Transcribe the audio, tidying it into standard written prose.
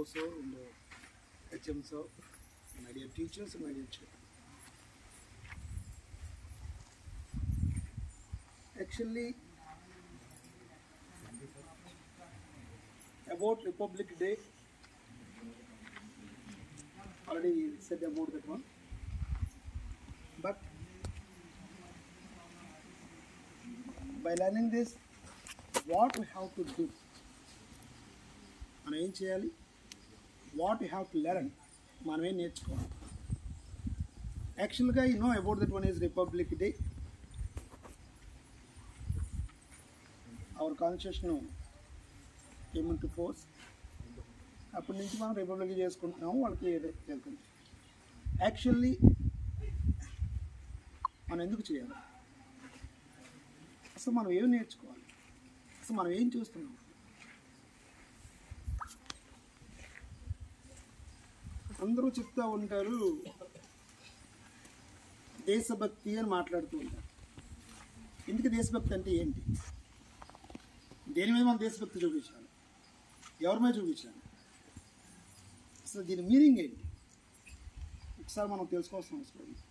also and HMs, my dear teachers, my dear children. Actually, about Republic Day, already said about that one. But by learning this, what we have to do, మనం ఏం చేయాలి, what you have to learn, మనం ఏం నేర్చుకోవాలి. యాక్చువల్గా you know about that one is republic day. Our constitution came in to force. అప్పటి నుంచి మనం రిపబ్లిక్ చేసుకుంటున్నాము, వాళ్ళకి తెలుస్తుంది. యాక్చువల్లీ మనం ఎందుకు చేయాలి, అసలు మనం ఏం నేర్చుకోవాలి, అసలు మనం ఏం చూస్తున్నాం. అందరూ చెప్తూ ఉంటారు దేశభక్తి అని మాట్లాడుతూ ఉంటారు. ఎందుకు దేశభక్తి అంటే ఏంటి, దేని మీద మనం దేశభక్తి చూపించాలి, ఎవరి మీద చూపించాలి, అసలు దీని మీనింగ్ ఏంటి, ఒకసారి మనం తెలుసుకోవాల్సిన అవసరం ఉంది.